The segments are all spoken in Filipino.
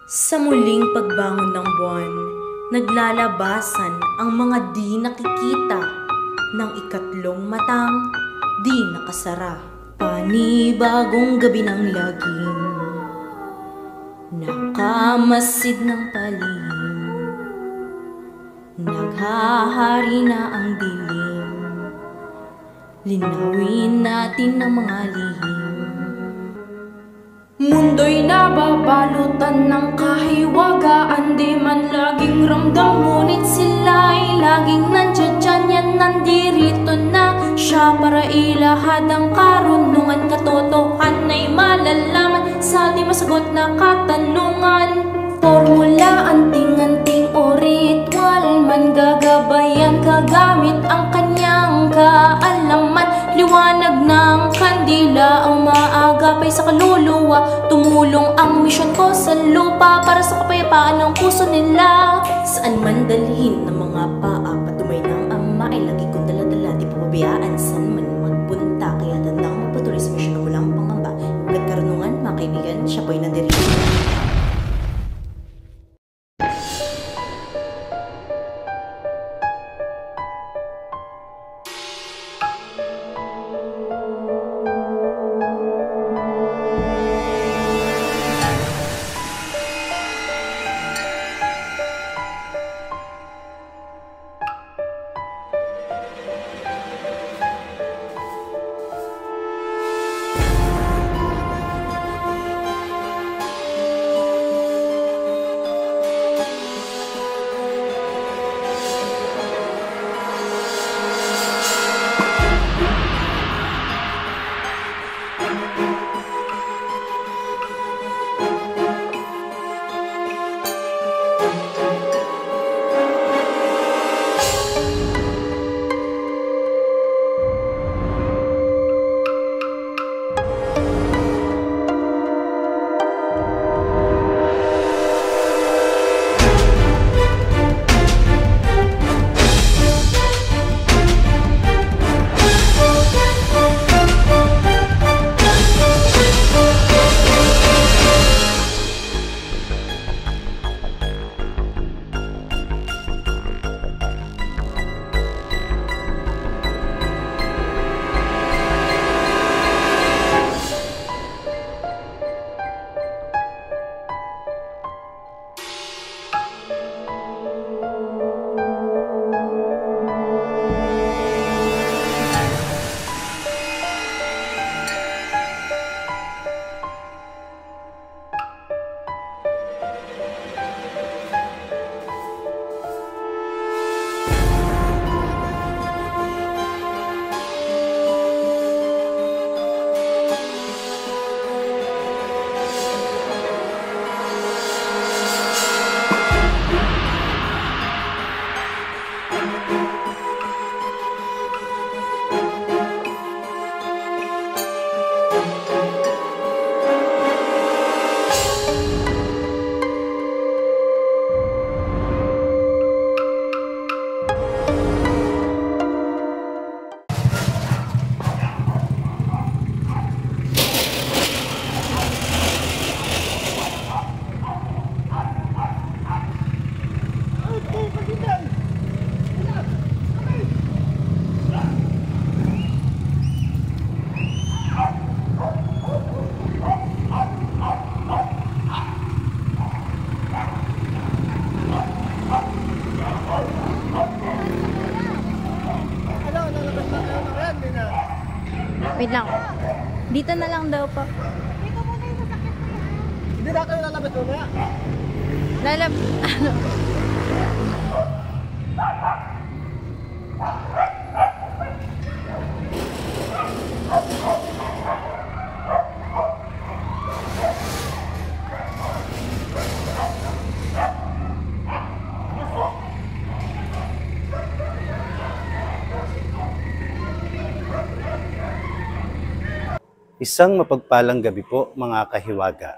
Sa muling pagbangon ng buwan, naglalabasan ang mga di nakikita ng ikatlong matang di nakasara. Panibagong gabi ng lagim, nakamasid ng palihim, naghahari na ang dilim, linawin natin ang mga lihim. Mundo'y nababalutan ng kahiwagaan, di man laging ramdam, ngunit sila'y laging nandiyan dyan. Yan nandirito na siya para ilahad ang karunungan, katotohan ay malalaman sa di masagot na katanungan. Formula, anting-anting o ritual man gagabayan, kagamit ang kanyang kaalaman. Liwanag ng kandila ang maagapay sa kaluluwa, tumulong ang misyon ko sa lupa para sa kapayapaan ng puso nila. Saan man dalhin ng mga paa, patumay ng ama ay lagi kong daladala, di pababayaan saan man magpunta. Kaya tandang magpatuloy sa misyon na walang pangamba. Hanggat karunungan, mga kaibigan, siya po'y nandirito. Wait lang. Dito na lang daw po. Dito muna yung masakit. Hindi na kayo lalabas muna. Ano? Isang mapagpalang gabi po mga kahiwaga.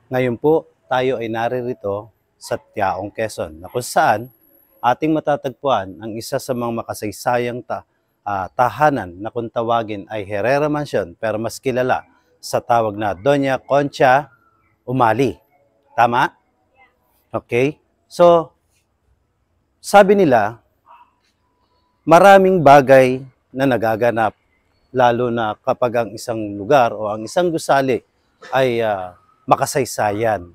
Ngayon po tayo ay naririto sa Tiaong Quezon na kung saan ating matatagpuan ang isa sa mga makasaysayang tahanan na kung tawagin ay Herrera Mansion pero mas kilala sa tawag na Doña Concha Umali. Tama? Okay? So, sabi nila, maraming bagay na nagaganap lalo na kapag ang isang lugar o ang isang gusali ay makasaysayan.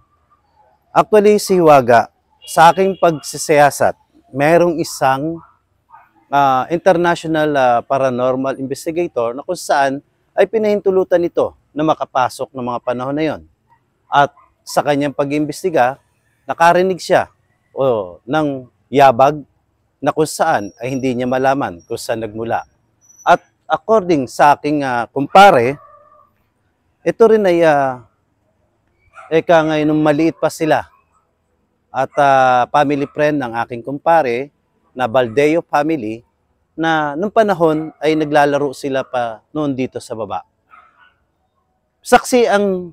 Actually, si Hiwaga, sa aking pagsisiyasat, merong isang international paranormal investigator na kung saan ay pinahintulutan ito na makapasok ng mga panahon na yon. At sa kanyang pag-imbestiga, nakarinig siya ng yabag na kung saan ay hindi niya malaman kung saan nagmula. At according sa aking kumpare, ito rin ay ngayon nung maliit pa sila. At family friend ng aking kumpare na Baldeo family na nung panahon ay naglalaro sila pa noon dito sa baba. Saksi ang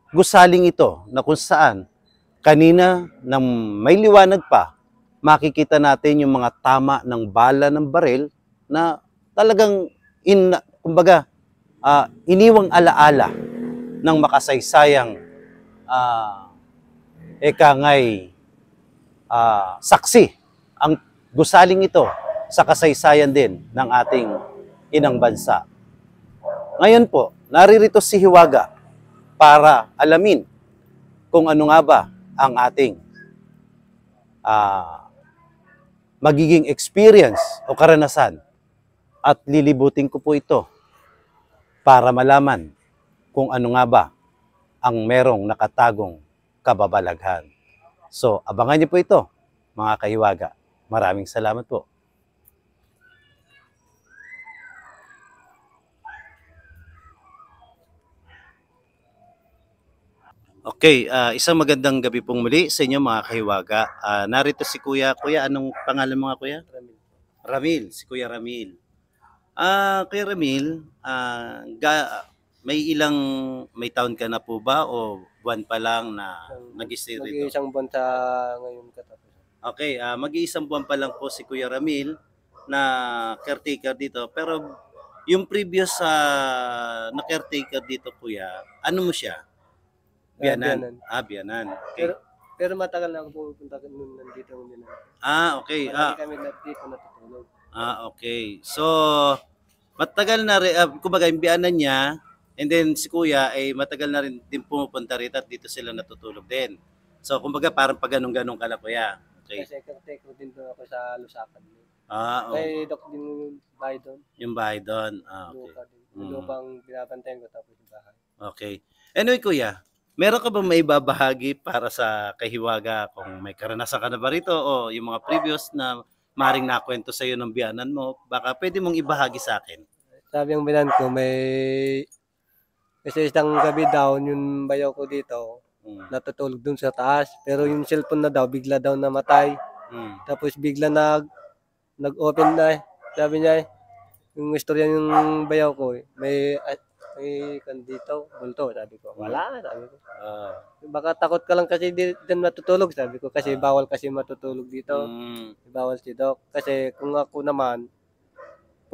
gusaling ito na kung saan kanina nang may liwanag pa, makikita natin yung mga tama ng bala ng baril na talagang kumbaga iniwang alaala ng makasaysayang saksi ang gusaling ito sa kasaysayan din ng ating inang bansa. Ngayon po, naririto si Hiwaga para alamin kung ano nga ba ang ating magiging experience o karanasan. At lilibutin ko po ito para malaman kung ano nga ba ang merong nakatagong kababalaghan. So, abangan niyo po ito, mga kahiwaga. Maraming salamat po. Okay, isang magandang gabi pong muli sa inyo mga kahiwaga. Narito si Kuya. Kuya, anong pangalan mga Kuya? Ramil. Ramil, si Kuya Ramil. Kuya Ramil, may taon ka na po ba o buwan pa lang na nag-stay rito? Mag-iisang buwan sa ngayon katapos. Okay, mag-iisang buwan pa lang po si Kuya Ramil na caretaker dito. Pero yung previous na caretaker dito, Kuya, ano mo siya? Biyanan. Biyanan. Okay. Pero matagal na ako pupunta nung nandito ng Biyanan. Okay. Marami kami dito natutulog. Okay. So, matagal na rin, kumbaga yung biyanan niya, and then si Kuya ay matagal na rin din pumupunta rito at dito sila natutulog din. So, kumbaga parang pag ganun-ganun ka na, Kuya. Okay. Kasi caretaker din doon ako sa Lusacan. Okay. May doc din yung bahay doon. Yung bahay doon. Okay. Lupa din. Yung lupang binabantayan ko tapos yung bahay. Okay. Anyway, Kuya, meron ka ba may babahagi para sa kahiwaga kung may karanasan ka na ba rito o yung mga previous na maring nakwento sa iyo ng biyanan mo, baka pwede mong ibahagi sa akin. Sabi ng biyanan ko, kasi isang gabi daw, yung bayaw ko dito, natutulog dun sa taas. Pero yung cellphone na daw, bigla daw namatay. Tapos bigla nag-open na. Sabi niya, yung istorya yung bayaw ko, may dito, bulto, sabi ko. Wala, sabi ko. Baka takot ka lang kasi di matutulog, sabi ko. Kasi bawal kasi matutulog dito. Bawal si Doc. Kasi kung ako naman,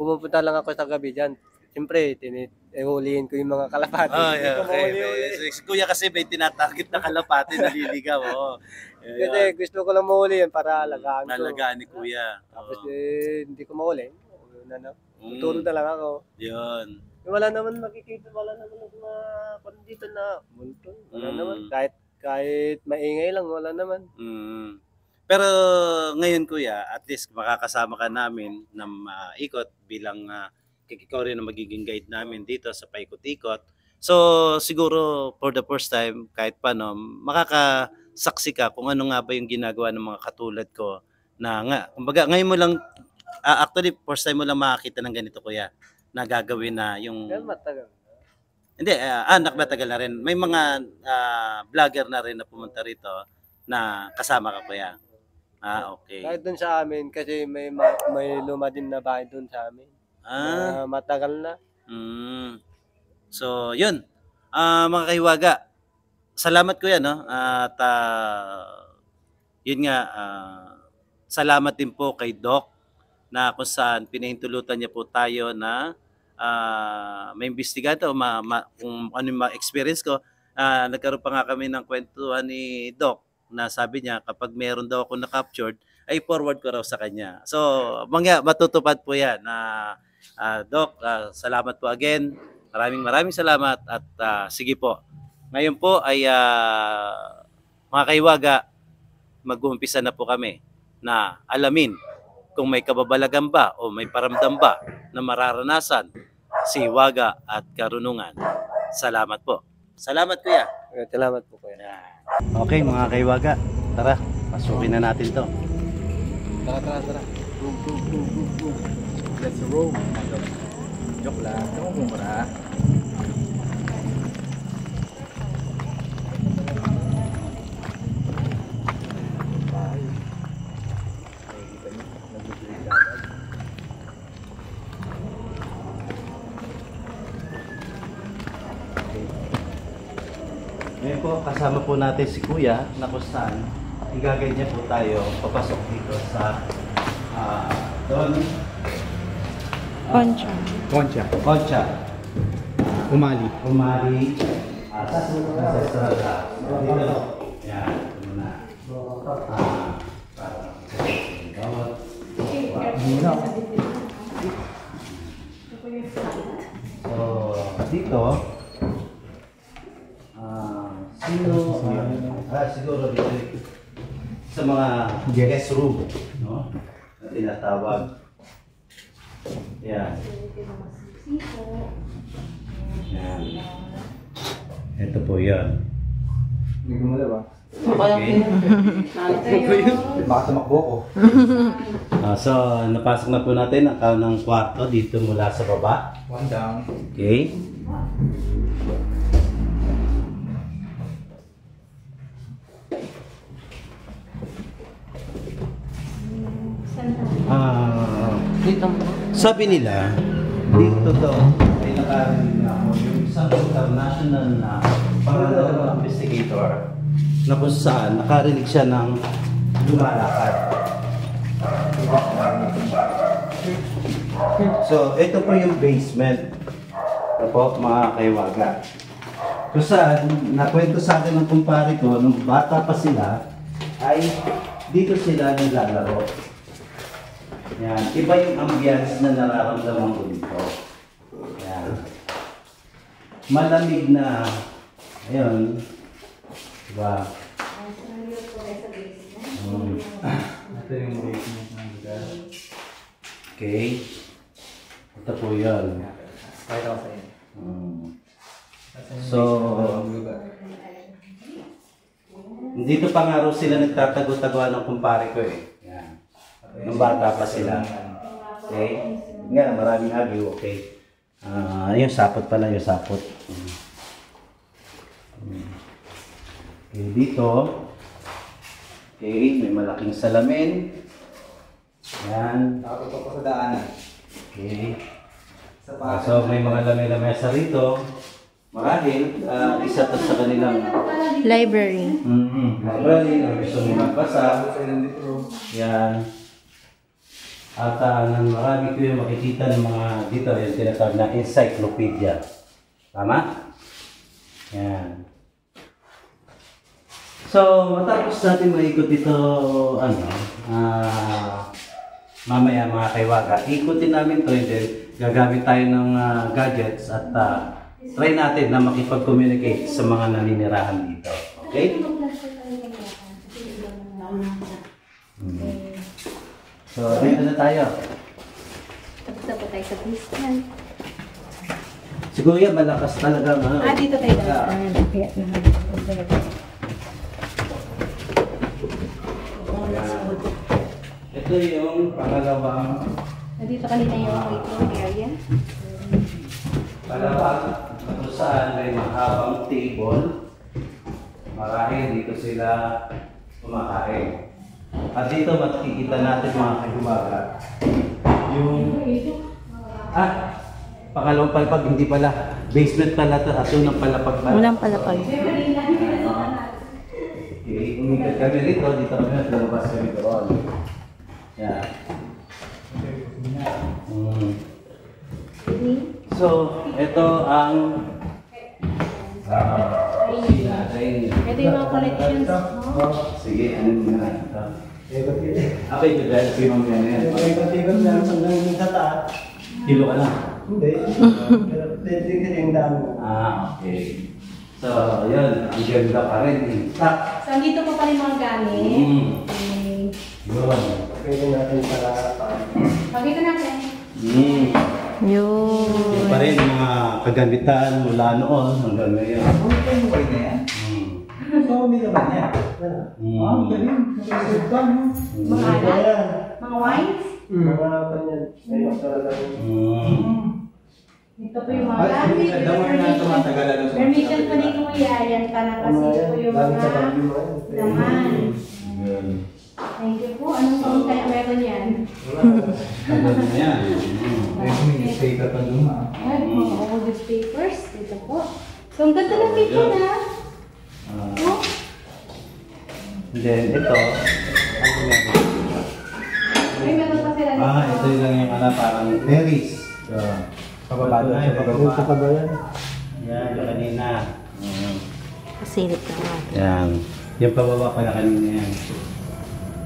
pumupunta lang ako sa gabi dyan. Siyempre, huliin ko yung mga kalapati. Okay. Si Kuya kasi may tinatarget na kalapati, naliligaw. Kasi gusto ko lang mahuli yan para alagaan ko. Nalagaan ni Kuya. Tapos hindi ko mahuli. Tutulog na lang ako. Yun. Wala naman makikita, wala naman dito na multo. Wala naman. Kahit maingay lang, wala naman. Pero ngayon Kuya, at least makakasama ka namin na ikot bilang ikaw rin na magiging guide namin dito sa paikot-ikot. So siguro for the first time, kahit paano, makakasaksi ka kung ano nga ba yung ginagawa ng mga katulad ko na nga, kumbaga ngayon mo lang, actually first time mo lang makakita ng ganito Kuya, na gagawin na yung... Pero matagal. Hindi, matagal na rin. May mga vlogger na rin na pumunta rito na kasama ka Kuya. Okay. Kahit dun sa amin, kasi may luma din na bahay dun sa amin. Matagal na. So, yun. Mga kahiwaga, salamat kuya, no? At yun nga, salamat din po kay Doc na kung saan pinahintulutan niya po tayo na may imbestigato, kung ano yung experience ko. Nagkaroon pa nga kami ng kwentuhan ni Doc na sabi niya kapag meron daw ako na-captured, ay forward ko raw sa kanya. So, matutupad po yan. Doc, salamat po again. Maraming salamat at sige po. Ngayon po ay mga kahiwaga, mag-uumpisa na po kami na alamin kung may kababalagan ba o may paramdam ba na mararanasan si hiwaga at karunungan. Salamat po. Salamat kuya. Salamat po kuya. Okay mga kahiwaga, tara, pasukin na natin to. Tara. Go. Let's roll. Joke lang. Joke mo muna. Ngayon po, kasama po natin si Kuya na kung saan igaganyan po tayo papasok dito sa Don Concha. Umali. Ancestral house. Dito. Yan. Ito muna. So, dito, siguro dito sa mga guest room, no? Na tinatawag. Yan. Yan. Ito po yan. Hindi ko mali ba? Okay. Baka tumakbo ko. So, napasok na po natin ang kanang kwarto dito mula sa baba. One down. Okay. Sabi nila, dito to ay nakarinig na ako yung isang international na pangalawang investigator na kung saan nakarinig siya ng lumalakad. So, ito po yung basement. Ito po, mga kahiwaga. Kung saan, nakwento sa akin ng kumpare ko, nung bata pa sila, ay dito sila naglalaro. Yan. Iba yung ambience na nararamdaman ko dito. Yan. Malamig na, ayun, diba? Ito yung basement ng lugar. Okay. Ito po yun. Kahit ako sa inyo. So, dito pa nga raw sila nagtatago-taguan ng kumpare ko eh. Yan. Nung bata pa sila. Okay? Nga, maraming agyo, okay. Yung sapot pala, yung sapot. Okay, dito. Okay, may malaking salamin. Yan. Nakatutok ko sa daanan. Okay. So, may mga lamesa rito. Marahil, isa to sa kanilang Library. library, gusto mo magbasa. Yan. At marami ko yung makikita ng mga dito, yung tinatawag na encyclopedia. Tama? Yan. So, matapos natin maikot dito, mamaya mga kaiwaga, ikutin namin to, then gagamit tayo ng gadgets at try natin na makipag-communicate sa mga naninirahan dito. Okay? So, dito na tayo. Tapos na po tayo sa Christian. Siguro yan, malakas talaga. Dito tayo dapat. Ito yung pangalawang Nandito kanina yung waiting area. palawag kung saan may mahabang table. Marahil dito sila kumakain. At dito makikita natin mga kahiwaga yung Pangalawang palapag, hindi pala. Basement pala ito, at unang palapag pala. Unang palapag. Okay, umikot kami rito, dito kami at lumabas kami doon. Yan. So, ito ang Ito yung mga collections mo. sige, ano na ito? Okay, ito dahil si Ma'am yan yan. Ikot-ikot na hanggang sa taas. Kilo ka lang. Hindi. Pero pwede ka rin dami. Okay. So, yun. Ang ganda pa rin. Intact. So, andito pa rin mga gamit. Okay. Yun. Pwede natin para Pakita natin. Yun. Yung pa rin mga kagamitan mula noon hanggang ngayon. Okay mo kayo na yan? So, hindi naman yan. Ang galing. Nag-isip ka, no? Mga alat, mga wines. mga panyan. Ngayon talaga. Ito po yung mga gamit. Alam mo na tumatagal ano sa Permission pa din mo yan pa na kasi po yung mga laman. Thank you po. Anong kaya meron yan? Ano na yan? May staker pa luma. Ay, mga August papers. Dito po. So, ang ganda ng picture na. Oh. Then ito, ano meron? Ay, meron pa sila. Ito yung lang yung parang terrace. Pababa na yun, pababa. Sa kabayan. Yan, yung kanina. Pasilip lang natin. Yan. Yung pababa pala kanina yan.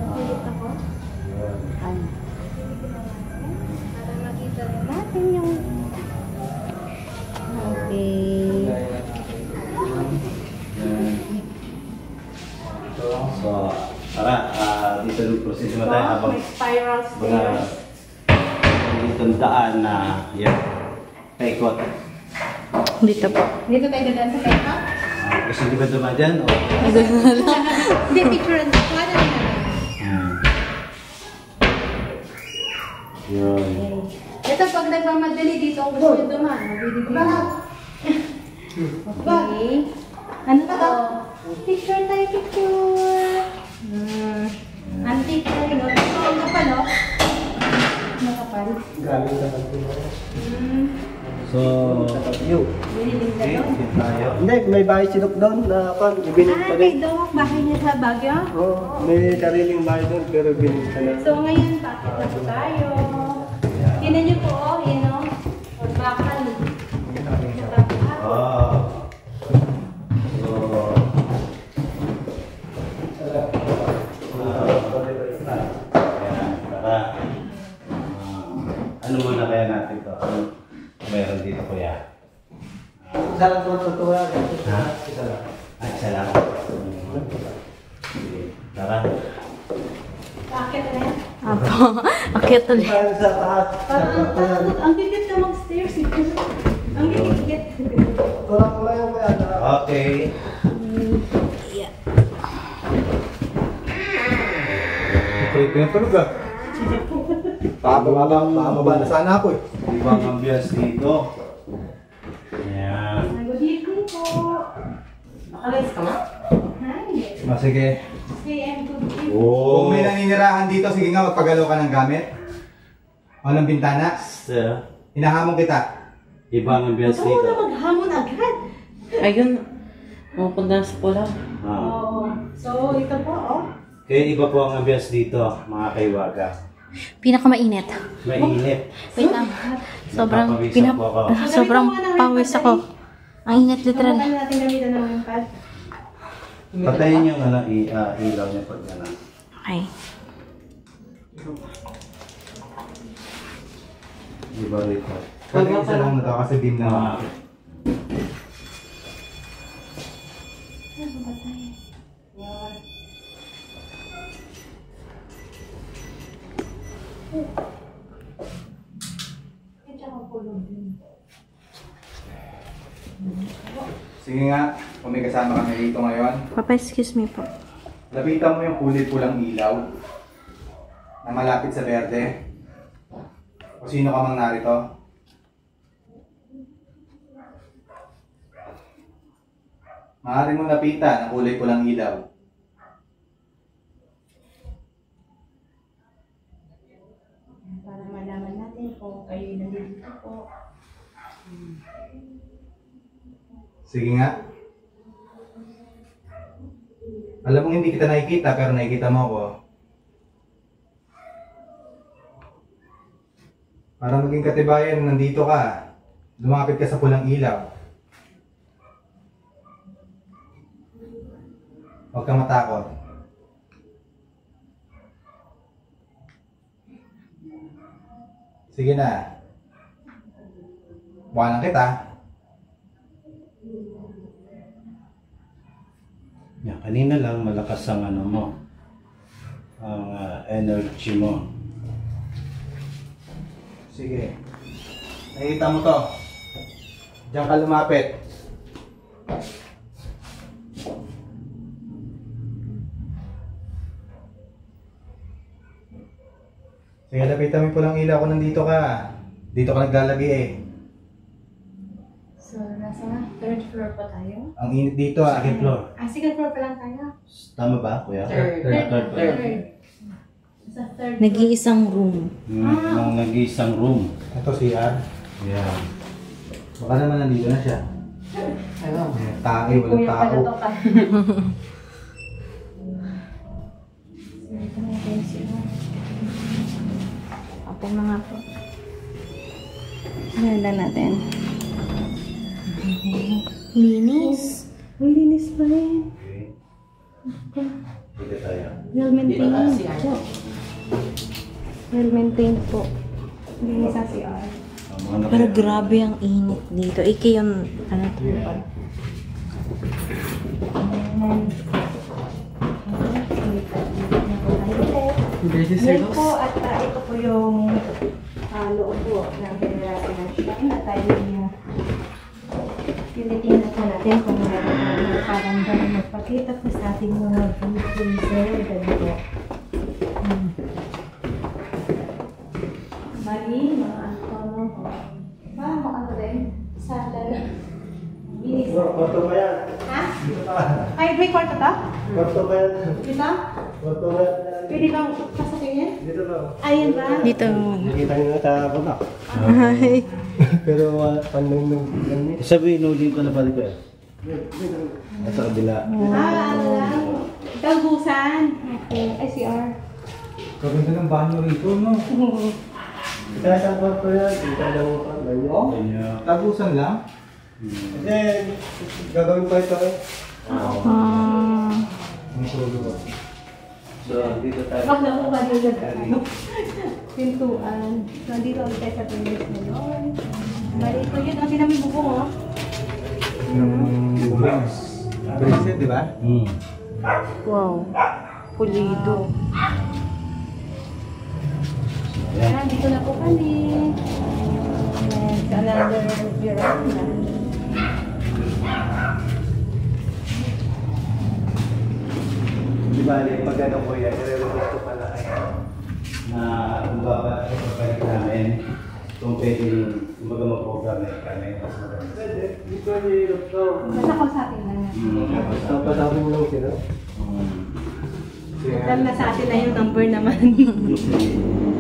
Ano? Para makita rin natin yung... Okay. So, tara, dito yung proseso mo tayo habang May spiral stairs. itong daan na yan, paikot. Dito po. Dito tayo dadaan sa kaya. Gusto di ba dumaan dyan? O? Hindi, picture and picture na. Yun. Ito, pag nagmamadali dito, kung gusto nyo dumaan, mabili ba? Okay. Ano ba to? Picture tayo, picture. Antique na rin. Ito, ang kapal, no? Nakapal. Galing sa kanila. So, Biniling ka okay, doon. dito tayo. Hindi, may bahay silok doon na pan, ibinit pa Kay rin. Doc, bahay niya sa Baguio. May sariling bahay doon pero ibinit ka na. So ngayon, bakit na po tayo? Tinan niyo po, yun o. Bakal. Oh. Ano muna kaya natin to? Ano meron dito kuya? Isa lang ito tutuwa. Ha? Isa lang. Isa lang. Sige, tara. Bakit na yan? Apo. Akit ulit. Parang sa taas. Ang gigit ka mag-stairs. Ang gigit. Tulak mo lang yung kaya. Okay. Pinatulog ah. Pababa na sana ako eh. Ibang ambience dito. Ayan. Good evening po. Nakalis ka na? Hi. Sige. Say I'm good evening. Kung may naninirahan dito, sige nga magpagalaw ka ng gamit. Walang bintana. So, Hinahamon kita. ibang ambience Ikaw na dito. maghamon agad. Ayun, pupunta sa pula. Oo. So, ito po, oh. Kaya iba po ang ambience dito, mga kaiwaga. Pinakamainit. Mainit. Wait lang. Sobrang Napapawisa po ako. sobrang pawis ako. Ang init literal. Subukan natin gamitan ng wimpad. Patayin yung ilaw niya pag gano'n. Okay. Iba rito. Pwede isa lang na to kasi beam na. Sige nga, kung may kasama kami dito ngayon, Papa, excuse me po. lapitan mo yung kulay pulang ilaw na malapit sa berde. O sino ka mang narito. Maaari mong lapitan ang kulay pulang ilaw. Para malaman natin kung kayo nandito po. Sige nga. Alam mong hindi kita nakikita pero nakikita mo ako. Para maging katibayan, nandito ka. Lumapit ka sa pulang ilaw. Huwag kang matakot. Sige na. Buwan lang kita. Yeah, kanina lang malakas ang ano mo. Ang energy mo. Sige. Nakikita mo to. Diyan ka lumapit. Sige, lapitan mo po lang ilaw kung nandito ka. Dito ka naglalagi eh. So, nasa third floor pa tayo? Ang init dito ah. Second floor. Second floor pa lang tayo? Tama ba, kuya? Third. Sa third Nag-iisang room. Ang nag-iisang room. Ito si Ar. Yeah. Baka naman nandito na siya. Ayun. Tae, walang tao. Ito na yung sila. Open mga po. Ganda natin. Linis. Uy, linis pa rin. Okay. Dito tayo. Well maintained po. Well maintained po. Linis sa CR. Pero grabe ang init dito. Iki yung ano to? Yan po at ito po yung loob po ng General Financial at tayo yung tinitingnan po natin kung meron na parang ganun magpakita po sa ating mga freezer. Ganito. Bali, mga ano ano rin? Sandal. Binis. Kwarto ba yan? Ha? Ay, may kwarto to? Kwarto ba yan? Dito? Kwarto ba yan? Pwede bang pasukin yan? Dito lang. Ayan ba? Dito. Nakita nyo na sa baba. Ay. Pero pandang nung ganit. Sabihin, nuling ko na pala ko eh. Nasa kabila. Ano lang? Dalbusan. Okay. SCR. Gaganda ng banyo rito, no? Kaya sa kwarto yan, kita lang mo pa. Ganyan. Tagusan lang. Kasi gagawin pa ito eh. Ang sulo. So, dito tayo. Bakla ko ba doon na pintuan. So, dito ulit tayo sa pintuan ngayon. Bali, ito yun. Kasi namin bubong, oh. Yung bracelet, di ba? Wow. Pulido. Ayan, dito na po kami. And another veranda. Di ba, pag ano ko yan, i-request ko pala kayo na kung babalik namin, kung pwede kumbaga mag-program kami. Mas maganda. Dito hirap to. Basta ko sa atin na. Pasabi mo lang sila. Alam na sa atin na yung number naman.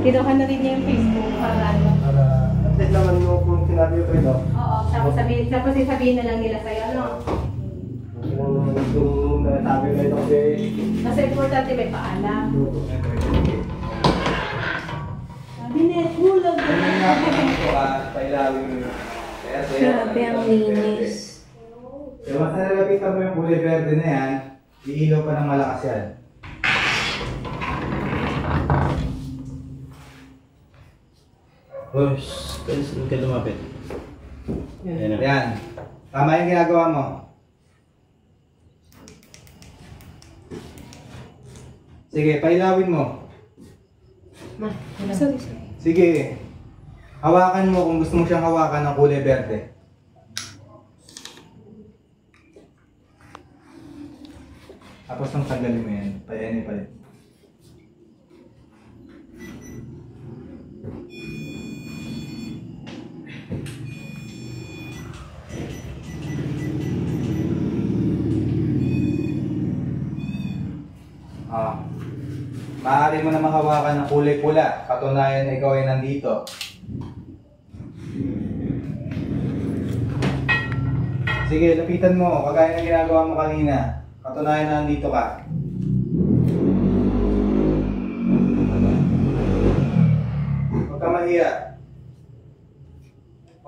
Kinuha na rin niya yung Facebook para ano. Para update naman mo kung sinabi ko ito. Oo, tapos sabihin na lang nila sa'yo, no? Kung natabi ko ito kasi Mas importante may paalam. Sabi niya, hulog. Grabe ang linis. Kaya mas nalalapitan mo yung kulay verde na yan, iilaw pa ng malakas yan. Oh, huwag ka lumapit. Ayan na. Yan. Tama yung ginagawa mo. Sige, pailawin mo. Sorry. Sige. Hawakan mo kung gusto mo siyang hawakan ng kulay verde. Tapos nang tanggalin mo yan, payanin palit. Maaari mo na mahawakan ng kulay pula, patunayan na ikaw ay nandito. Sige, lapitan mo. Kagaya ng ginagawa mo kanina. Katunayan na nandito ka. Huwag ka mahiya.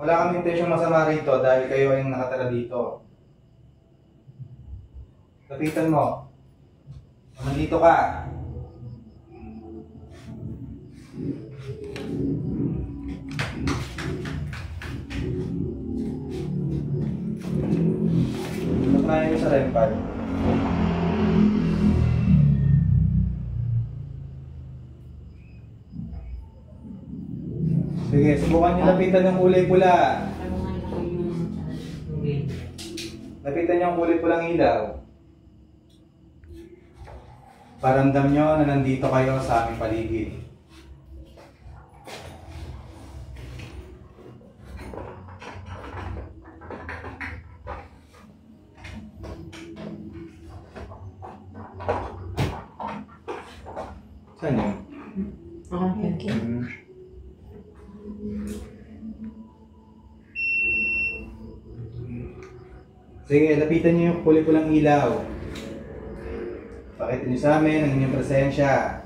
Wala kami intensyong masama rito dahil kayo ay nakatala dito. Lapitan mo. Nandito ka. Pagkain mo sa rempad. Sige, subukan niyo lapitan yung kulay pula. Lapitan niyo ang kulay pulang ilaw. Paramdam niyo na nandito kayo sa aming paligid. Saan yun? Okay. Sige, lapitan niyo yung kulay pulang ilaw. Pakita niyo sa amin ang inyong presensya.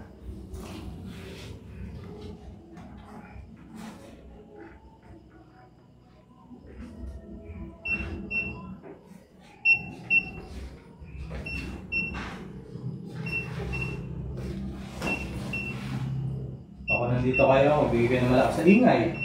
Ako nandito kayo, bigyan ng malakas sa ingay.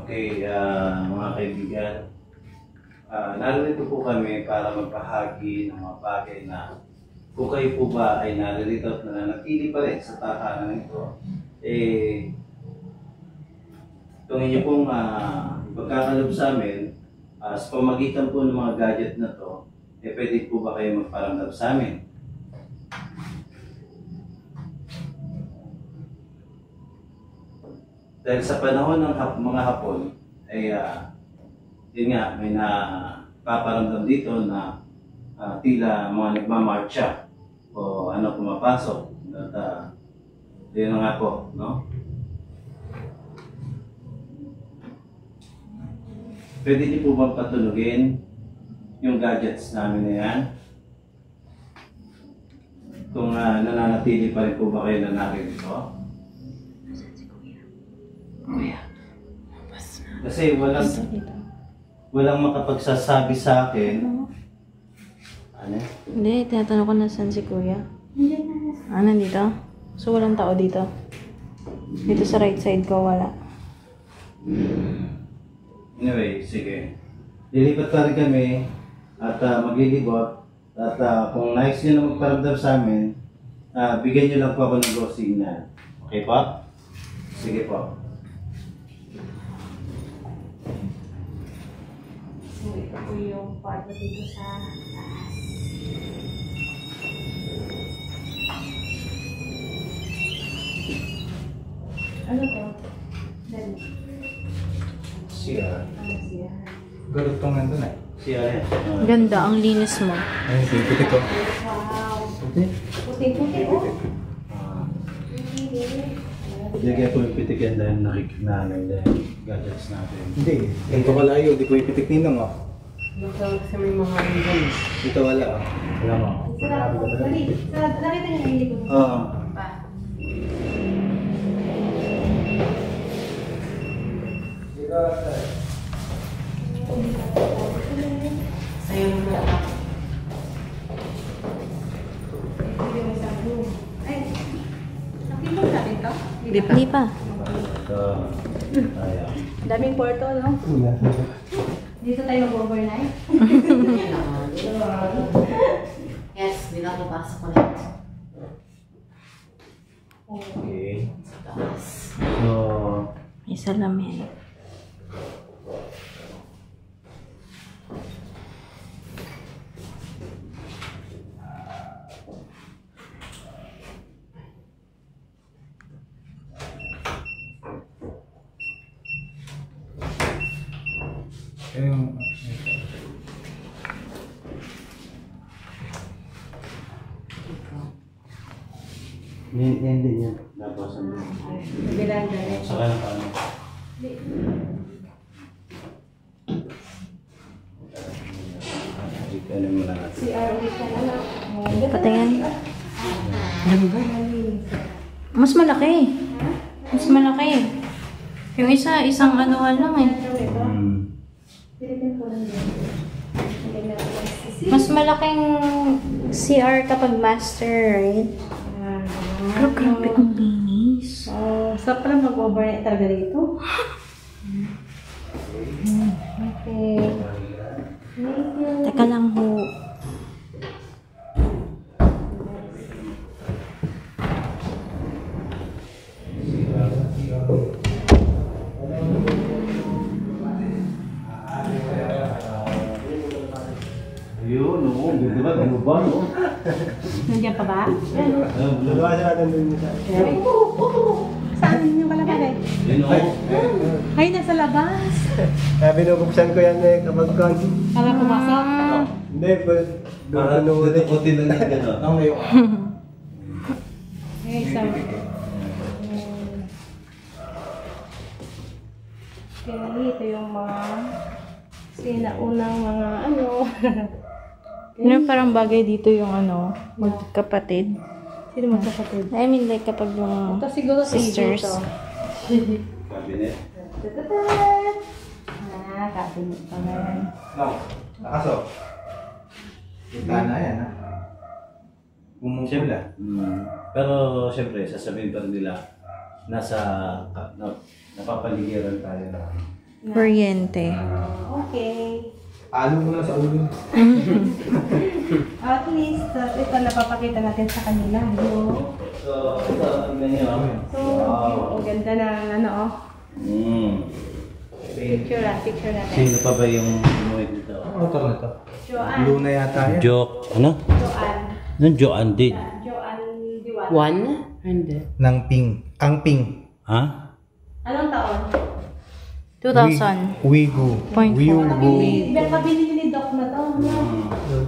Okay, mga kaibigan, narito po kami para magpahagi ng mga bagay na kung kayo po ba ay naririto at nananatili pa rin sa tahanan ito, itong inyo pong pagkakalob sa amin, sa pamagitan po ng mga gadget na to, pwede po ba kayo magparamdam sa amin? Dahil sa panahon ng mga Hapon, ay yun nga, may napaparamdam dito na tila mga nagmamarcha o ano pumapasok. At yun na nga po, no? Pwede niyo po bang patulugin yung gadgets namin na yan? Kung nananatili pa rin po ba kayo na naririto? Kasi walang makapagsasabi sa akin. Ano? Hindi, tinatanong ko na saan si kuya. Nandito? So walang tao dito? Dito sa right side ko, wala. Anyway, sige. Lilipat pa rin kami at maglilibot. At kung nais nyo na magparamdam sa amin, bigyan nyo lang po ako ng go signal. Okay po? Sige po. So, ito po yung kwarto dito sa taas. Ano to? Dali. Siya. Siya. Garot tong nandun eh. Siya yan. Ganda, ang linis mo. Ayun, pipitik ko. Wow. Puti? Puti-puti, oh. Lagyan ko yung pitik yan dahil nakikinanay dahil gadgets natin. Hindi. Ganito kalayo, di ko ipitik ninong oh. Kasi may mga ringan. Dito wala oh. Wala mo. Sarap po. Dali. Nakita niyo yung hindi ko. Oo. Pa. Sa'yo mo na ako. Ito yung isang room. Ay, nakita mo natin to? Hindi pa. Ito. Ayan. Daming kwarto, no? Dito tayo mag-overnight. Yes, hindi na papasok ko lang. Okay. Sa taas. So, May salamin. Yan din yan. Nabawasan din. Bilang ganit. Saka na paano? Ano mo na natin? CR ulit ka na lang. Patingin. Mas malaki. Mas malaki. Yung isa, isang anuhan lang eh. Mas malaking CR kapag master, right? Pero grabe ang linis. Sarap pala mag-overnight talaga dito. Okay. Teka lang ho. Ayun, oo. Ganda ba? Ano ba? Nandiyan pa ba? Dalawa siya nandun sa... Saan yung kalapagay? Yun, oo. Ay, nasa labas. Kaya binubuksan ko yan eh kapag kan. Para pumasok. Hindi, Para tutukutin lang yung gano'n. Ang ngayon. Okay, so. Okay, ito yung mga sinaunang mga ano. Yung parang bagay dito yung ano, magkapatid. Sino magkapatid? I mean like kapag yung Ito siguro sisters. Cabinet. Cabinet pa ngayon. No. Nakasok. Kita na yan ha. Pumupula. Pero siyempre, sasabihin pa rin nila nasa napapaligiran tayo na. Kuryente. Okay. Palo mo lang sa ulo. At least, ito napapakita natin sa kanila. So, ito, tingnan nyo. So, ang ganda na ano oh. Picture natin. Sino pa ba yung umuwi dito? Ito na to. Joanne. Blue na yata yan. Ano? Joanne. Nang Joanne din. Joanne Diwata. Hindi. Nang ping. Ang ping. Ha? Anong taon? 2,000. Wigu. Point four. Kabili ni Doc na to.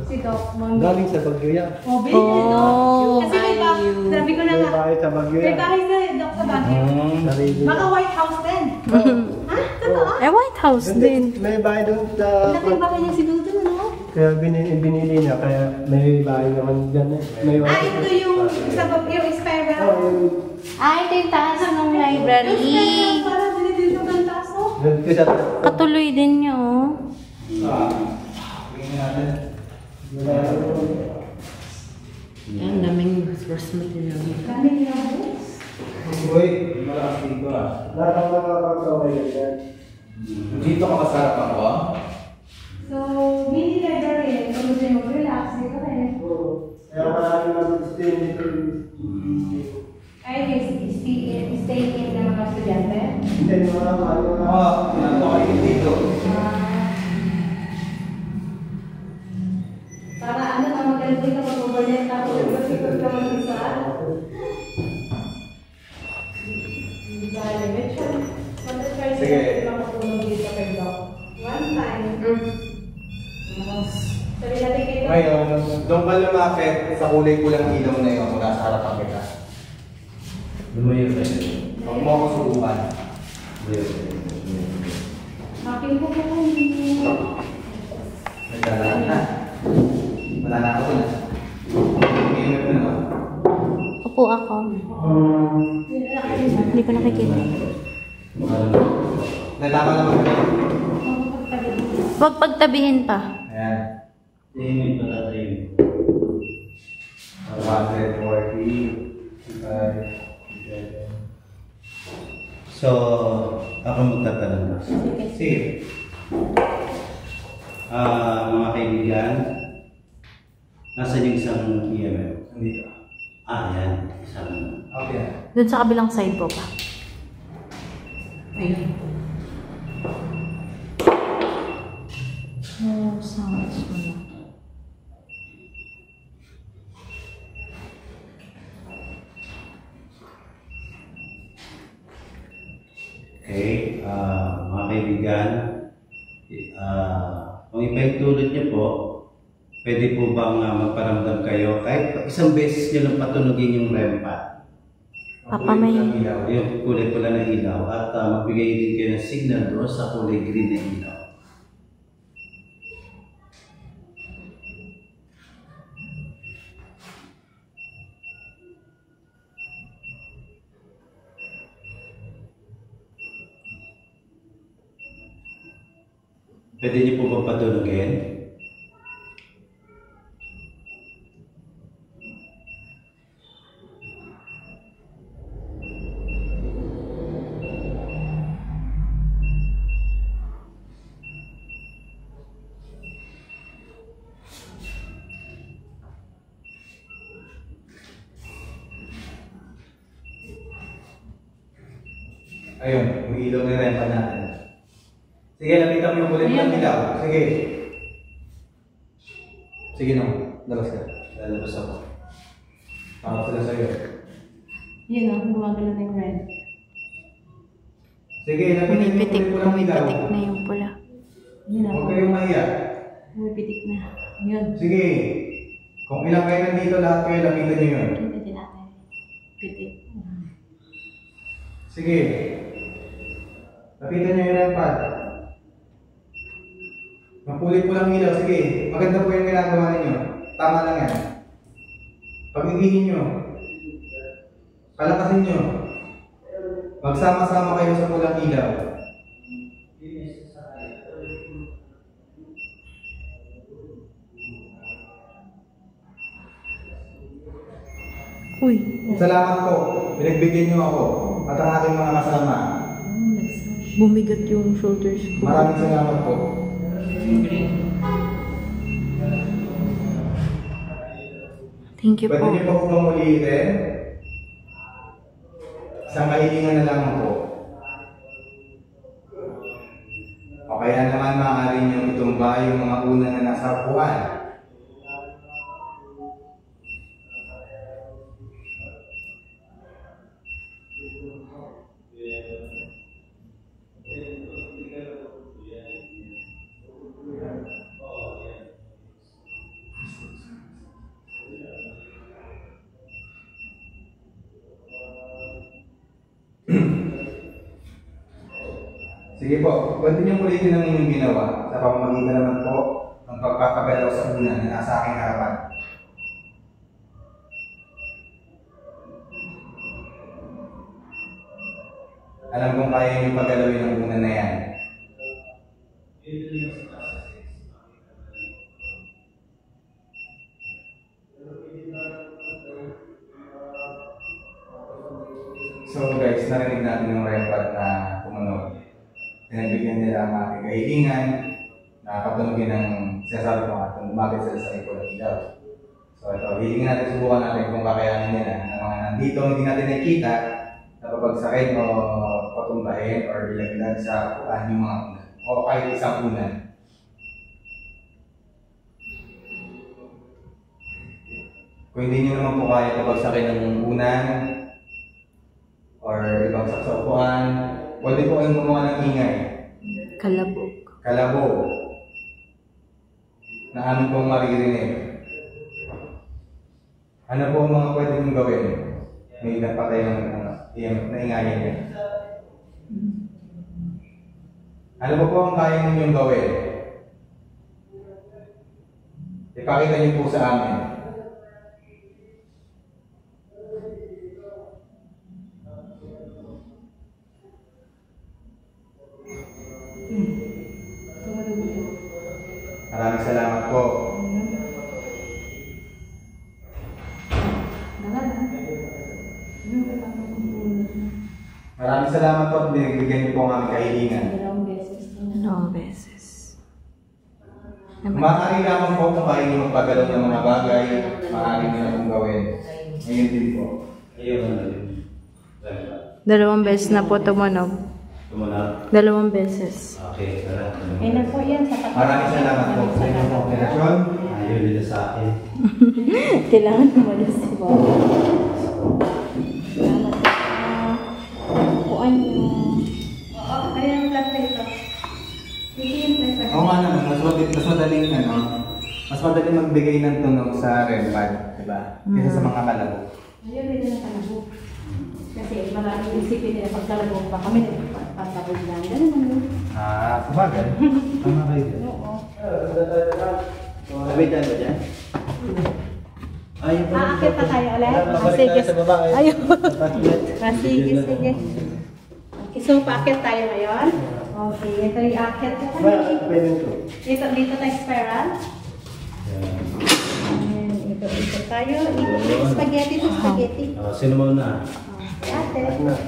Si Doc. Galing sa Bagyo yan. Oh, bilhin ni Doc. Kasi may bahay. Sabi ko na May nga. bahay sa Bagyo May yan. bahay sa Doc sa Baguio. Sarili. Baka White House din. Ha? Totoo? Eh, White House din. May bahay doon sa... Laki bahay niya siguro doon, ano? Kaya binili niya, kaya may bahay naman dyan eh. May Ito yung sa Baguio, yung spiral. Ito yung taas ng library. Yung parang binili yung gantas, no? Doon ko sa... Katuloy din nyo. Tingnan natin. Yan, daming source material. Dami niya books. Uy, malakas dito ah. Lahat ang nakakakaway yan. Dito ka masarap ako ah. So, mini library. Kung gusto nyo mag-relax, dito rin. Kaya marami na stay nito. Ay, stay in ng mga estudyante. Hindi, mga ano na. Ano kayo dito? Para ano, maganda ka mag-overnight tapos mag-ikot ka mag-isa. Sige. Makatulong dito kay Doc. One time. Sabi natin kay Doc. Ngayon, doon ka lumapit sa kulay pulang ilaw na yun kung nasa harapan kita. Lumayo tayo. Huwag mo ako subukan. Makin ko po hindi. May dalaan na. Wala na ako na. Ingat na naman. Upo ako. Hindi ko nakikita. Natama naman kami. Huwag pagtabihin pa. Ayan. Tingin pa tayo. 140. So, ako magtatanong. Sige. Mga kaibigan, nasaan yung isang EMF? Nandito. Yan. Isang... Okay. Doon sa kabilang side po pa. Ayun. Sounds mo na. Okay, mga kaibigan, Kung iba yung tulad niyo po, pwede po bang magparamdam kayo? Kahit isang beses niyo lang patunugin yung REM pad. Papa, may... Yung kulay pula ng ilaw at magbigay din kayo ng signal doon sa kulay green na ilaw. Pwede niyo po bang patunugin? Ayun, yung ilaw na rin pa natin. Sige, lapitan mo yung kulay ng ilaw. Sige. Sige na, labas ka. Lalabas ako. Takot sila sa'yo. Yun o, gumagano na yung red. Sige, lapitan yung kulay ng ilaw. Pumipitik na yung pula. Yun o, Huwag kayong mahiya. pumipitik na. Yun. Sige. Kung ilang kayo nandito, lahat kayo lapitan nyo yun. Kita din natin. Pitik. Sige. Lapitan nyo yung red pad. Mapulit po lang ilaw. Sige. Maganda po yung ginagawa ninyo. Tama lang yan. Pag-igihin nyo. Palakasin nyo. Magsama-sama kayo sa pulang ilaw. Uy, Salamat po. Pinagbigyan nyo ako. At ang aking mga kasama. bumigat yung shoulders ko. Maraming salamat po. Thank you Pwede po. niyo po bang ulitin? Isang kahilingan na lamang po. O kaya naman maaari niyong itumba yung mga una na nasa upuan. Sige po, pwede niyong ulitin ang inyong ginawa sa pamamagitan naman po ng pagpapagalaw sa una na nasa aking harapan. Alam kong kaya niyong paggalawin ang una na yan. So guys, narinig natin yung record na tumunog. Pinagbigyan nila ang aking kahilingan na katunugin ng sinasabi ko at lumapit sila sa ipon ng ilaw. So ito, hilingin natin, subukan natin kung kakayanin nila ng mga nandito hindi natin nakikita na papagsakin o patumbahin or ilaglag sa upuan yung mga unan o kahit isang unan. Kung hindi nyo naman po kaya papagsakin ng unan or ibagsak sa upuan, pwede po kayong gumawa ng ingay. Kalabog. Kalabo na ano pong maririnig. Ano po ang mga pwede mong gawin? May napatay ng naingayan niya. Ano po ang kaya ninyong gawin? Ipakita niyo po sa amin. Maraming salamat po. Maraming salamat po at binibigyan niyo po ang aming kahilingan. Dalawang beses. Maaari lamang po kung kaya niyo magpagalaw ng mga bagay, maaari niyo na pong gawin. Ngayon din po. Dalawang beses na po tumunog. Tumunog? Dalawang beses. Okay, tara. Ayun na po yan. Sapat na Maraming salamat po sa inyong kooperasyon. Ayaw nila sa akin. Kailangan umalis si Baba. Salamat po. Upuan niyo. Oo, kaya yung flat plate ito. Hindi yung flat plate. Oo nga naman, mas madali magbigay ng tunog sa REMPAD, diba? Kaysa sa mga kalabo. Ayun, rin na kalabo. Kasi maraming isipin nila pagkalabo pa kami, pagkabog lang. Ganun naman. Sabagay. Tama kayo dyan. Oo. Sabi dyan ba dyan? Aakit pa tayo ulit? Babalik tayo sa baba. Ayun. Sige, sige. Okay, so paakit tayo ngayon. Okay, ito yung aakit. Ito, dito tayo spiral. Ayan, ito tayo. Spaghetti to spaghetti. Sino mauna? Ate,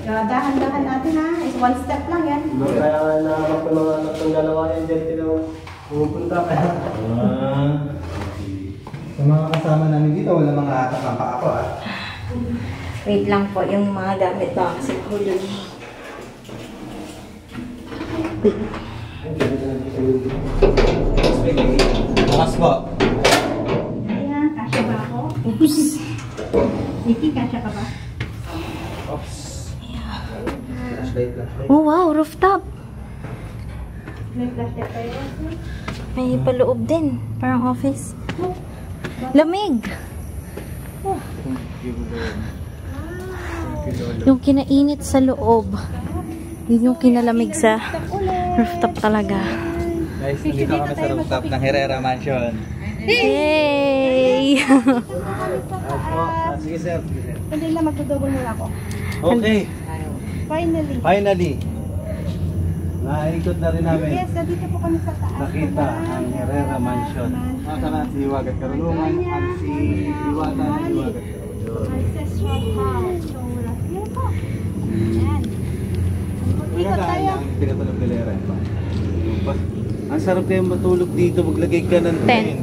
dahan-dahan natin ha. It's one step lang yan. Kaya nakamap ko mga anak ng dalawa yan dyan, pumupunta kaya. Sa mga kasama namin dito, wala mga atak ng paa ko Wait lang po, yung mga gamit ba kasi hulog. Bukas po. Ayan, kasya ba ako? Oops. Nikki, kasya ka ba? Oh wow, rooftop. May flashlight tayo. May paloob din. Parang office. Lamig. Yung kinainit sa loob. Yun yung kinalamig sa rooftop talaga. Guys, nandito kami sa rooftop ng Herrera Mansion. Yay! Sige sir. Hindi na, magdodouble muna ako. Okay, Finally. finally. Naikot na rin namin. Yes, dito po kami sa taas. Nakita ang Herrera Mansion. Nasaan si Hiwagat Karunungan, ang si Diwata ng Hiwagat Karunungan. Ancestral house. So, yan po. Yan. Ikot tayo. Pinatulog nila yung Rempa. Ang sarap kayong matulog dito, maglagay ka ng Tent.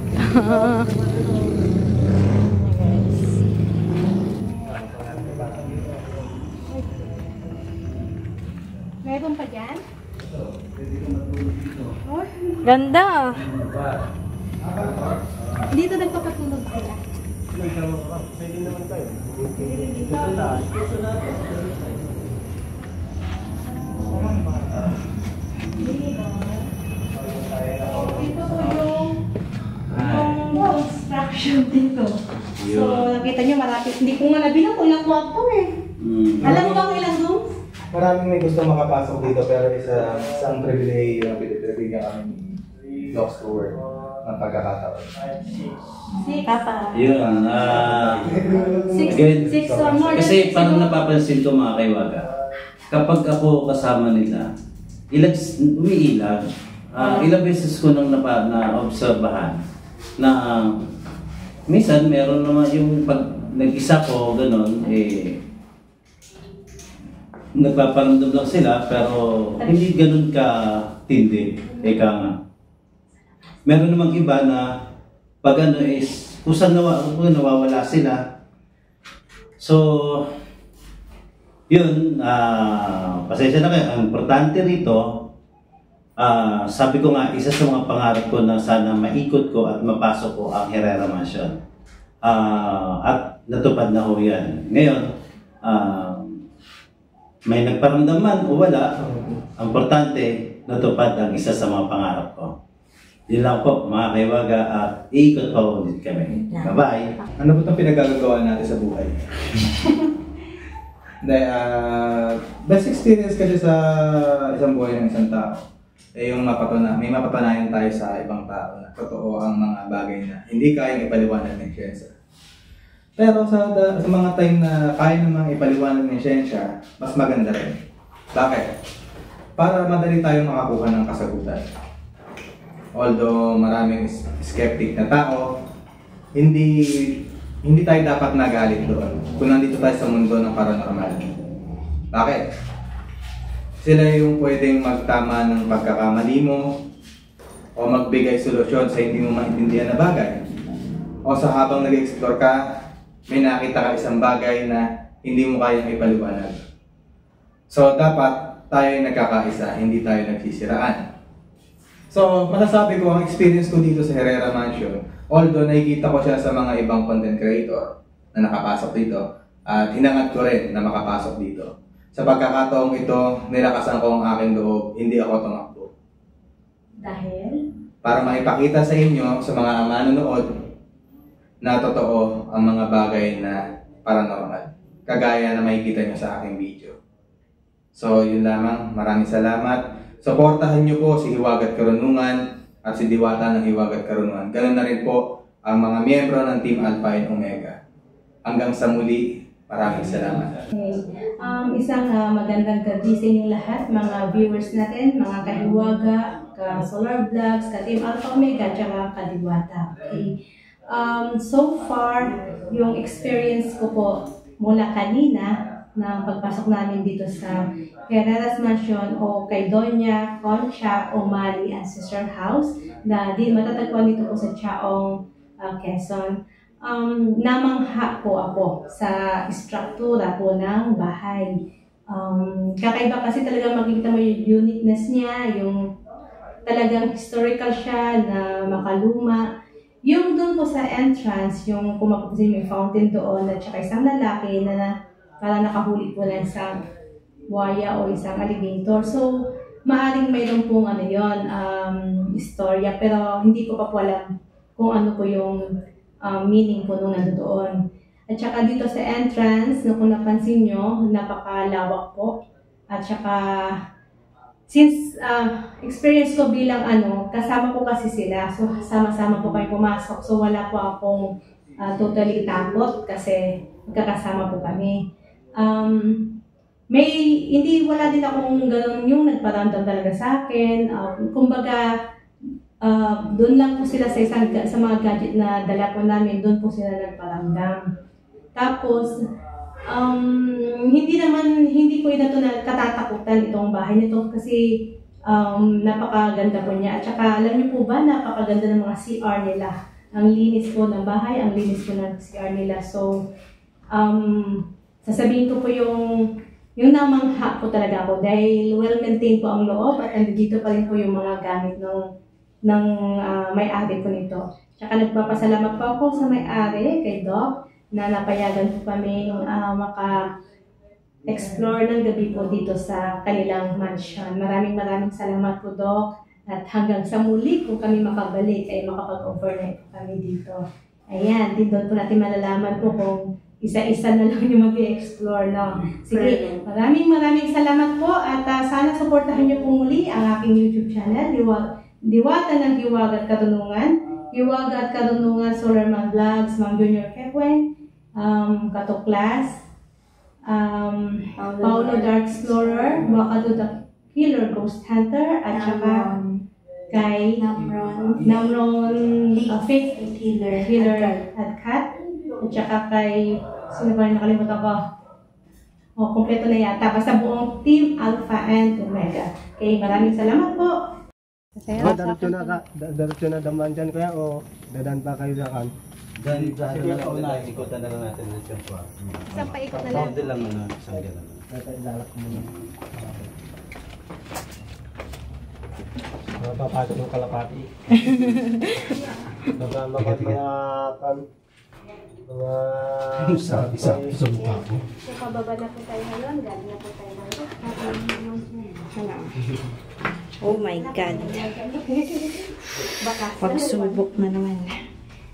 Meron pa dyan? Ganda. Dito nagpapatulog sila. Dito po yung construction dito. So, nakita nyo marami. Hindi ko nga nabilang kung ilang kwarto eh. Alam mo ba kung ilang rooms? Maraming may gusto makapasok dito pero isang privilege yung pinipiligan kami ni Docs Tour ng pagkakataon. Papa. Yun, Six or more than kasi six parang siguro. napapansin ko mga kaiwaga, kapag ako kasama nila, umiilag, ilang beses ko nang na-obserbahan na minsan meron naman yung pag nag-isa ko, gano'n, nagpaparamdam lang sila pero hindi gano'n ka tindi, eka nga. Meron namang iba na pag ano is, kung nawawala sila. So, yun, pasensya na kayo. Ang importante rito, sabi ko nga, isa sa mga pangarap ko na sana maikot ko at mapasok ko ang Herrera Mansion. At natupad na ho yan. Ngayon, may nagparamdam man o wala, ang importante, natupad ang isa sa mga pangarap ko. Yun lang po, mga kaiwaga, at iikot pa ulit kami. Bye-bye! Ano ba itong pinagagagawa natin sa buhay? Best experience kasi sa isang buhay ng isang tao, yung may mapapanayan tayo sa ibang tao na totoo ang mga bagay na hindi kayang ipaliwanag ng siyensya. Pero sa mga time na kaya namang ipaliwanag ng siyensya, mas maganda rin. Bakit? Para madali tayong makakuha ng kasagutan. Although maraming skeptic na tao, hindi tayo dapat nagalit doon kung nandito tayo sa mundo ng paranormal. Bakit? Sila yung pwedeng magtama ng pagkakamali mo o magbigay solusyon sa hindi mo maintindihan na bagay. O sa habang nag-explore ka, may nakita ka isang bagay na hindi mo kayang ipaliwanag. So dapat tayo ay nagkakaisa, hindi tayo nagsisiraan. So, masasabi ko, ang experience ko dito sa Herrera Mansion, although nakikita ko siya sa mga ibang content creator na nakapasok dito, at hinangad ko rin na makapasok dito. Sa pagkakataong ito, nilakasan ko ang aking loob, hindi ako tumakbo. Dahil? Para maipakita sa inyo, sa mga manonood, na totoo ang mga bagay na paranormal. Kagaya na makikita nyo sa aking video. So, yun lamang. Maraming salamat. Suportahan nyo po si Hiwagat Karunungan at si Diwata ng Hiwagat Karunungan. Ganun na rin po ang mga miyembro ng Team Alpha and Omega. Hanggang sa muli, maraming salamat. Isang magandang gabi sa inyong lahat, mga viewers natin, mga kahiwaga, ka-Solar Vlogs, ka-Team Alpha Omega, at ka-Diwata. Okay. So far, yung experience ko po mula kanina ng pagpasok namin dito sa Herrera's Mansion o kay Doña Concha Omali Ancestral House na di matatagpuan dito po sa Chaong, Quezon. Namangha po ako sa struktura po ng bahay. Kakaiba kasi talaga makikita mo yung uniqueness niya, yung talagang historical siya na makaluma. Yung doon po sa entrance, yung kumapusin may fountain doon at saka isang lalaki na parang nakahuli po na isang waya o isang alligator. So, maaaring mayroon pong ano yun, istorya, pero hindi ko pa po alam kung ano po yung meaning po nung nandoon. At saka dito sa entrance, kung napansin nyo, napakalawak po. At saka, since experience ko bilang kasama ko kasi sila, so sama-sama po kayo pumasok. So wala po akong totally takot kasi magkakasama po kami. Wala din akong ganun yung nagparamdam talaga sa akin. Kumbaga, doon lang po sila sa mga gadget na dala po namin, doon po sila nagparamdam. Tapos, hindi ko ito na katatakutan itong bahay nito kasi napakaganda po niya. At saka alam niyo po ba, napakaganda ng mga CR nila. Ang linis po ng bahay, ang linis po ng CR nila. So, sasabihin ko po yung namangha po talaga ako dahil well-maintained po ang loob at nandito pa rin po yung mga gamit ng may-ari po nito. Tsaka nagpapasalamat po ako sa may-ari, kay Doc, na napayagan po kami maka-explore ng gabi po dito sa kanilang mansion. Maraming salamat po, Doc. At hanggang sa muli, kung kami makabalik, ay makapag-overnight po kami dito. Ayan, dito po natin malalaman po kung isa-isa na lang yung mag-i-explore, no? Sige, maraming salamat po at sana supportahan niyo po muli ang aking YouTube channel, Diwata ng Hiwaga at Karunungan, Hiwaga at Karunungan, Solar Man Vlogs, Mang Junior Kekwen, Katuklas, Paulo Dark Explorer, Wakado the Killer Ghost Hunter, at saka kay Namron Faith Healer at Cat, at saka kay sino ba yung nakalimutan ko? Kompleto na yata. Basta buong Team Alpha and Omega. Okay, maraming salamat po. Darat yun na daman dyan kaya o dadan pa kayo sa kan? Dahil na ikutan na lang natin dyan po. Isang paikot na lang. Lang isang gano'n. Ilalak mo na. Mapapasok ng kalapati. Magkamakat So, pababa na po tayo ngayon. Galing na po tayo ngayon. Oh my God. Pagsubok na naman.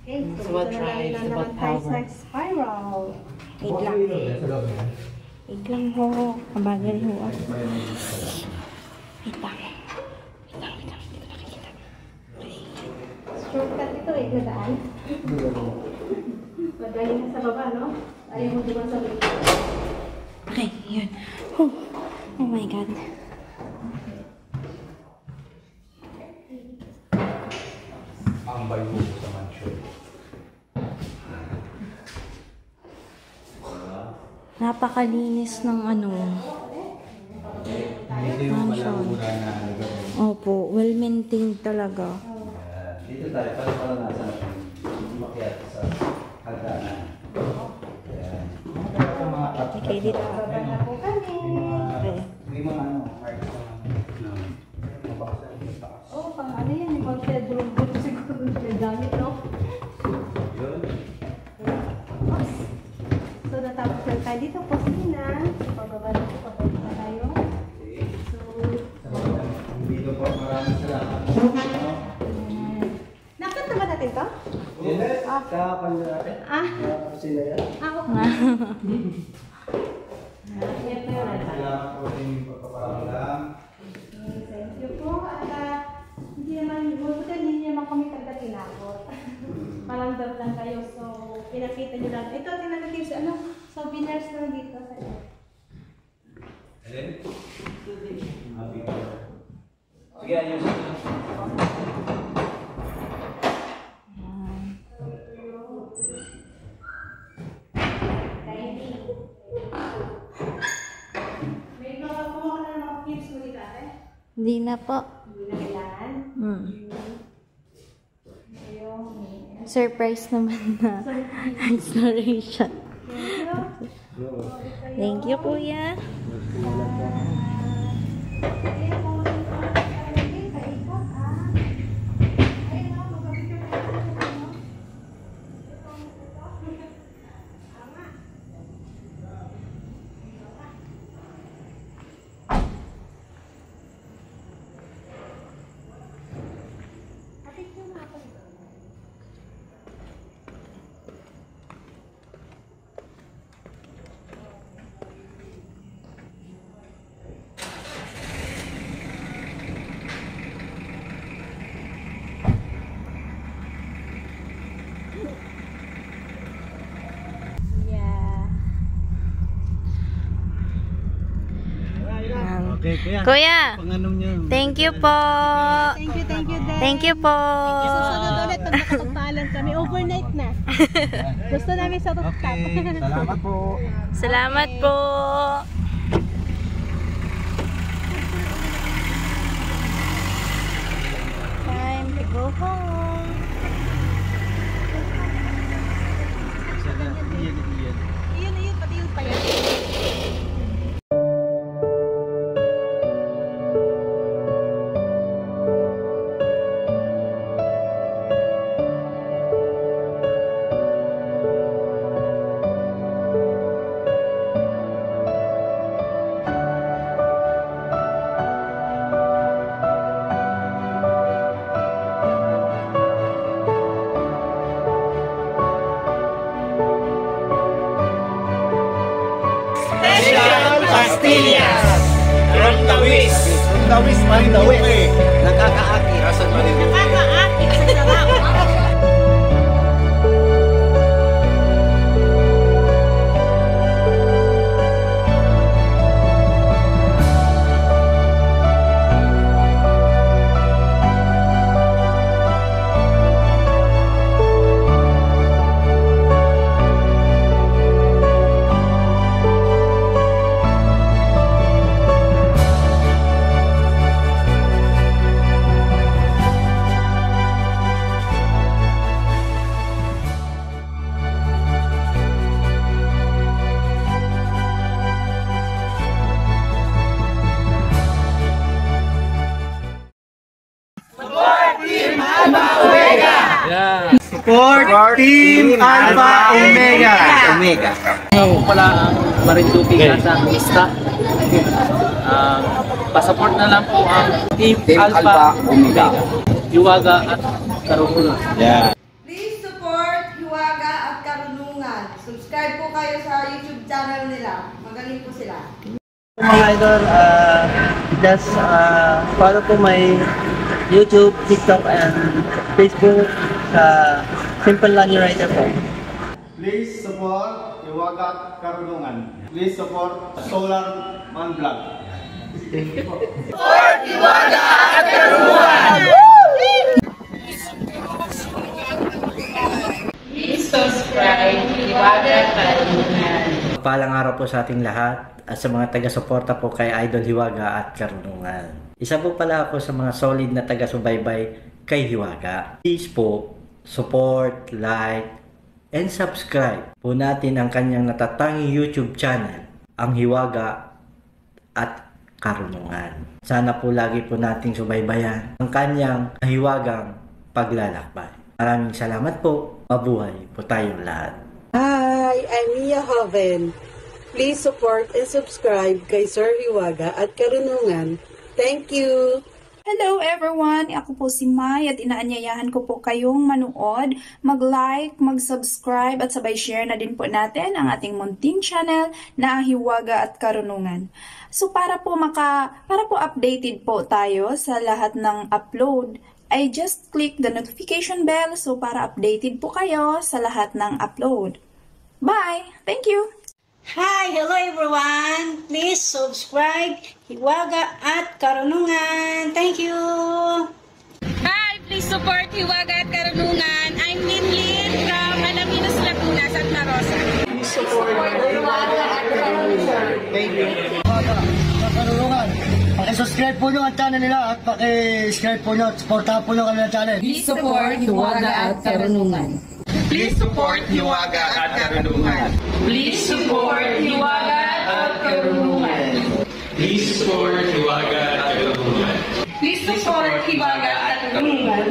Okay, so ito na lang naman tayo sa spiral. Wait lang. Wait lang ho. Kabagal ho. Wait lang. Shortcut ito nadaan. Magaling na sa baba, no? Ayaw mo diba sa baba. Okay, yun. Oh my God. Ang bayo sa mansion. Napakalinis ng Hindi mo malabura na lugar. Opo, well-maintained talaga. Dito tayo, para nasa umakyat sa hagdanan. Okay, dito. May mga marks na Pang ano yan, yung pang-bulong-bulong siguro yung gamit, no? So, natapos na tayo dito, kusina. Pababa na po, pababa na tayo. So, dito po, maraming salamat. nakita ba natin to? Yes. Kakapal na natin. Kusina yan. Ako. Ito yun. Kailangan po yung pagpaparamdam. Thank you po. At hindi naman kami kagdatinakot. Maramdam lang kayo. So, pinakita nyo lang. Ito, tinatagin sa souvenirs lang dito sa iyo. Sige, ayusin mo. May mga kumuha na ng mga tips mo dito, ate? Hindi na po. Hindi na kailangan. Surprise naman na exploration. Thank you, Kuya. Okay, Kuya, panganom niyo. thank you po. Thank you, Dad. Thank you po. Susunod ulit pag nakapagpaalam kami. Overnight na. Gusto namin sa rooftop. Okay, salamat po. Salamat po. Time to go home. Iyon, pati yung payan. Pastillas! From the Wis! From the Wis, man the way! Nakakaakit! Nasaan man yung Nakakaakit sa sarap. Support Team Alpha Omega! Omega. Ako pala ang Marinduque sa lista. Pasaport na lang po ang Team Alpha Omega. Hiwaga at Karunungan. Yeah. Please support Hiwaga at Karunungan. Subscribe po kayo sa YouTube channel nila. Magaling po sila. Mga idol, just follow po my YouTube, TikTok, and Facebook sa Simple Lucky Rider po. Please support Hiwaga at Karunungan. Please support Solar Man Vlog. Thank you po. Support Hiwaga at Karunungan! Please subscribe Hiwaga at Karunungan. Palang araw po sa ating lahat at sa mga taga-suporta po kay Idol Hiwaga at Karunungan. Isa po pala ako sa mga solid na taga-subaybay kay Hiwaga. Please po, support, like, and subscribe po natin ang kanyang natatanging YouTube channel, ang Hiwaga at Karunungan. Sana po lagi po nating subaybayan ang kanyang hiwagang paglalakbay. Maraming salamat po. Mabuhay po tayong lahat. Hi, I'm Mia Hoven. Please support and subscribe kay Sir Hiwaga at Karunungan. Thank you! Hello everyone! Ako po si Mai at inaanyayahan ko po kayong manood, mag-like, mag-subscribe at sabay share na din po natin ang ating munting channel na Hiwaga at Karunungan. So para po updated po tayo sa lahat ng upload, ay just click the notification bell so para updated po kayo sa lahat ng upload. Bye! Thank you! Hi! Hello everyone! Please subscribe Hiwaga at Karunungan. Thank you! Hi! Please support Hiwaga at Karunungan. I'm Linlin from Alaminos, Laguna, Santa Rosa. Please support Hiwaga at Karunungan. Thank you. Hiwaga at Karunungan. Paki-subscribe po nyo ang channel nila at paki-subscribe po nyo at supportahan po nyo kanilang channel. Please support Hiwaga at Karunungan. Please support Hiwaga at Karunungan. Please support Hiwaga at Karunungan. Please support Hiwaga at Karunungan. Please support Hiwaga at Karunungan.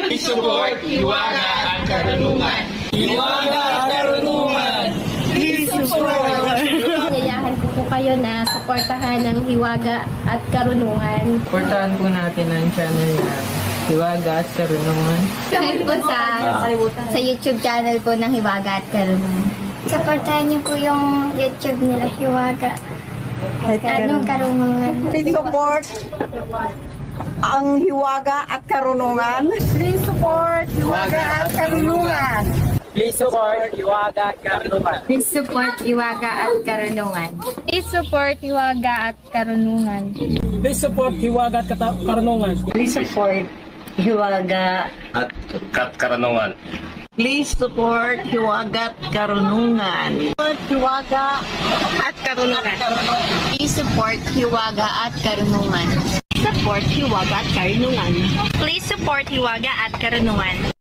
Please support Hiwaga at Karunungan. Hiwaga at Karunungan. Please support. Yayahan ko po kayo na suportahan ng Hiwaga at Karunungan. Suportahan po natin ang channel na Hiwaga at Karunungan. Subscribe po sa YouTube channel po ng Hiwaga at Karunungan. Supportahan niyo po yung YouTube nila Hiwaga at Karunungan. Please support ang Hiwaga at Karunungan. Please support Hiwaga at Karunungan. Please support Hiwaga at Karunungan. Please support Hiwaga at Karunungan. Please support Hiwaga at Karunungan. Please support Hiwaga at Karunungan. Please support Hiwaga At Karunungan. Please support Hiwaga at Karunungan. Support Hiwaga at Karunungan. Please support Hiwaga at Karunungan. Support Hiwaga at Karunungan. Please support Hiwaga at Karunungan.